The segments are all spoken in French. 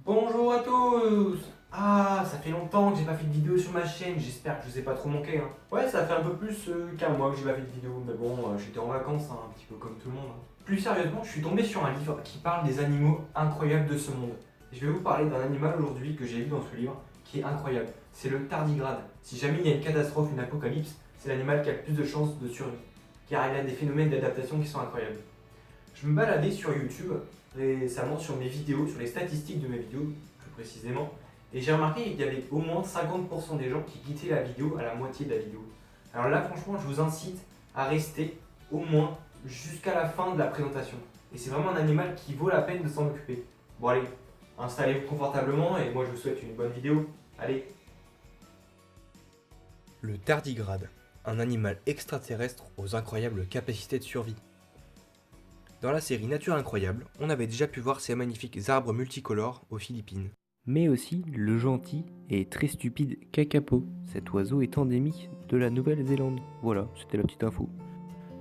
Bonjour à tous. Ah, ça fait longtemps que j'ai pas fait de vidéo sur ma chaîne, j'espère que je vous ai pas trop manqué. Ouais, ça fait un peu plus qu'un mois que j'ai pas fait de vidéo, mais bon, j'étais en vacances, un petit peu comme tout le monde. Plus sérieusement, je suis tombé sur un livre qui parle des animaux incroyables de ce monde. Je vais vous parler d'un animal aujourd'hui que j'ai vu dans ce livre, qui est incroyable. C'est le tardigrade. Si jamais il y a une catastrophe, une apocalypse, c'est l'animal qui a le plus de chances de survie, car il a des phénomènes d'adaptation qui sont incroyables. Je me baladais sur YouTube récemment sur mes vidéos, sur les statistiques de mes vidéos plus précisément, et j'ai remarqué qu'il y avait au moins 50% des gens qui quittaient la vidéo à la moitié de la vidéo. Alors là, franchement, je vous incite à rester au moins jusqu'à la fin de la présentation. Et c'est vraiment un animal qui vaut la peine de s'en occuper. Bon allez, installez-vous confortablement et moi je vous souhaite une bonne vidéo. Allez. Le tardigrade, un animal extraterrestre aux incroyables capacités de survie. Dans la série Nature incroyable, on avait déjà pu voir ces magnifiques arbres multicolores aux Philippines. Mais aussi le gentil et très stupide kakapo. Cet oiseau est endémique de la Nouvelle-Zélande. Voilà, c'était la petite info.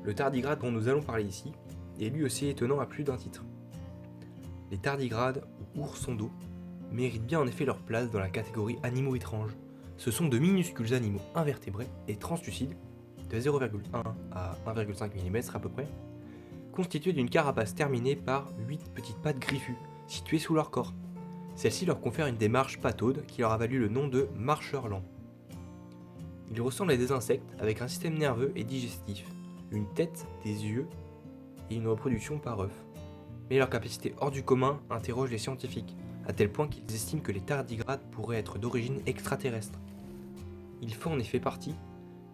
Le tardigrade dont nous allons parler ici est lui aussi étonnant à plus d'un titre. Les tardigrades, ou oursons d'eau, méritent bien en effet leur place dans la catégorie animaux étranges. Ce sont de minuscules animaux invertébrés et translucides, de 0,1 à 1,5 mm à peu près, constitués d'une carapace terminée par 8 petites pattes griffues, situées sous leur corps. Celle-ci leur confère une démarche pataude qui leur a valu le nom de marcheurs lents. Ils ressemblent à des insectes avec un système nerveux et digestif, une tête, des yeux et une reproduction par œuf. Mais leur capacité hors du commun interroge les scientifiques, à tel point qu'ils estiment que les tardigrades pourraient être d'origine extraterrestre. Ils font en effet partie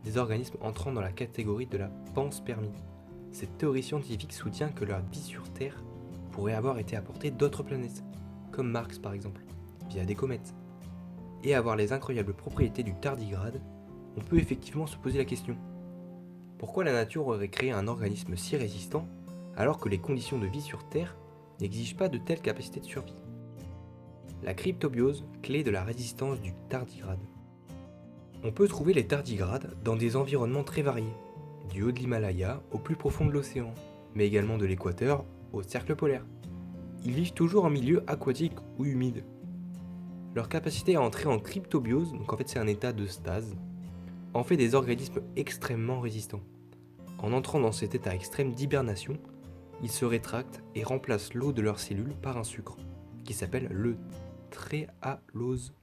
des organismes entrant dans la catégorie de la panspermie. Cette théorie scientifique soutient que leur vie sur Terre pourrait avoir été apportée d'autres planètes, comme Mars par exemple, via des comètes. Et avoir les incroyables propriétés du tardigrade, on peut effectivement se poser la question. Pourquoi la nature aurait créé un organisme si résistant alors que les conditions de vie sur Terre n'exigent pas de telles capacités de survie? La cryptobiose, clé de la résistance du tardigrade. On peut trouver les tardigrades dans des environnements très variés, du haut de l'Himalaya au plus profond de l'océan, mais également de l'équateur au cercle polaire. Ils vivent toujours en milieu aquatique ou humide. Leur capacité à entrer en cryptobiose, donc en fait c'est un état de stase, en fait des organismes extrêmement résistants. En entrant dans cet état extrême d'hibernation, ils se rétractent et remplacent l'eau de leurs cellules par un sucre, qui s'appelle le tréhalose,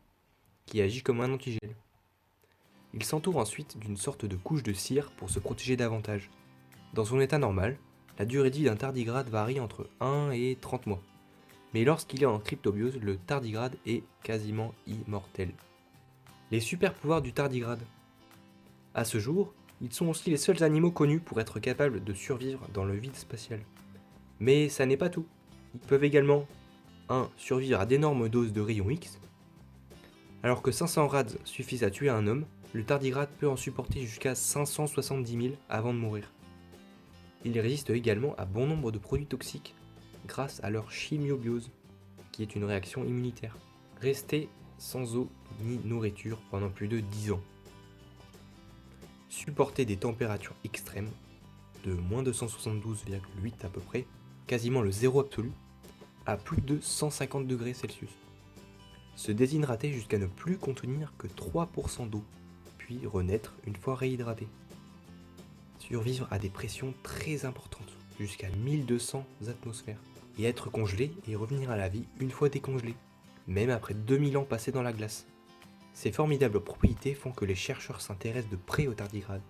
qui agit comme un antigel. Ils s'entourent ensuite d'une sorte de couche de cire pour se protéger davantage. Dans son état normal, la durée de vie d'un tardigrade varie entre 1 et 30 mois. Mais lorsqu'il est en cryptobiose, le tardigrade est quasiment immortel. Les super pouvoirs du tardigrade. À ce jour, ils sont aussi les seuls animaux connus pour être capables de survivre dans le vide spatial. Mais ça n'est pas tout. Ils peuvent également 1. Survivre à d'énormes doses de rayons X. Alors que 500 rads suffisent à tuer un homme, le tardigrade peut en supporter jusqu'à 570 000 avant de mourir. Ils résistent également à bon nombre de produits toxiques grâce à leur chimiobiose, qui est une réaction immunitaire. Rester sans eau ni nourriture pendant plus de 10 ans. Supporter des températures extrêmes, de moins 272,8 à peu près, quasiment le zéro absolu, à plus de 150 degrés Celsius. Se déshydrater jusqu'à ne plus contenir que 3% d'eau, puis renaître une fois réhydraté. Survivre à des pressions très importantes, jusqu'à 1200 atmosphères, et être congelé et revenir à la vie une fois décongelé, même après 2000 ans passés dans la glace. Ces formidables propriétés font que les chercheurs s'intéressent de près aux tardigrades.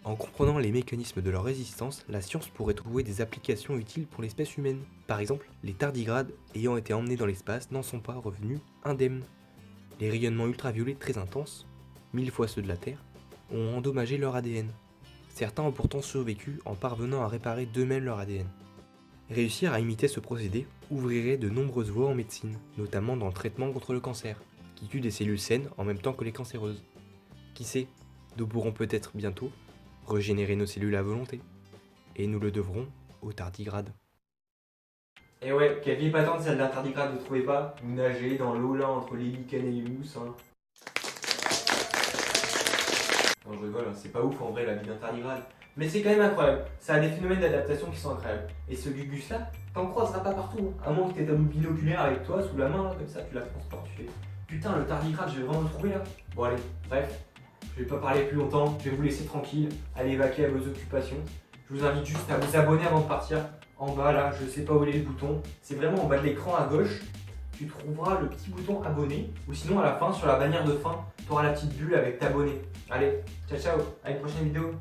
En comprenant les mécanismes de leur résistance, la science pourrait trouver des applications utiles pour l'espèce humaine. Par exemple, les tardigrades ayant été emmenés dans l'espace n'en sont pas revenus indemnes. Les rayonnements ultraviolets très intenses, 1000 fois ceux de la Terre, ont endommagé leur ADN. Certains ont pourtant survécu en parvenant à réparer d'eux-mêmes leur ADN. Réussir à imiter ce procédé ouvrirait de nombreuses voies en médecine, notamment dans le traitement contre le cancer, qui tue des cellules saines en même temps que les cancéreuses. Qui sait, nous pourrons peut-être bientôt régénérer nos cellules à volonté. Et nous le devrons au tardigrade. Et ouais, quelle vie patente celle d'un tardigrade, vous trouvez pas? Vous nagez dans l'eau là entre les lichens et les mousses. Non, je rigole, c'est pas ouf en vrai la vie d'un tardigrade. Mais c'est quand même incroyable, ça a des phénomènes d'adaptation qui sont incroyables. Et ce Gugus là, t'en croiseras pas partout, hein. À moins que t'aies ta binoculaire avec toi sous la main, là, comme ça, tu la transportes, tu fais putain, le tardigrade, je vais vraiment le trouver là. Bon allez, bref, je vais pas parler plus longtemps, je vais vous laisser tranquille, allez vaquer à vos occupations. Je vous invite juste à vous abonner avant de partir. En bas là, je sais pas où est le bouton, c'est vraiment en bas de l'écran à gauche. Tu trouveras le petit bouton abonné, ou sinon à la fin, sur la bannière de fin, tu auras la petite bulle avec t'abonner. Allez, ciao ciao, à une prochaine vidéo.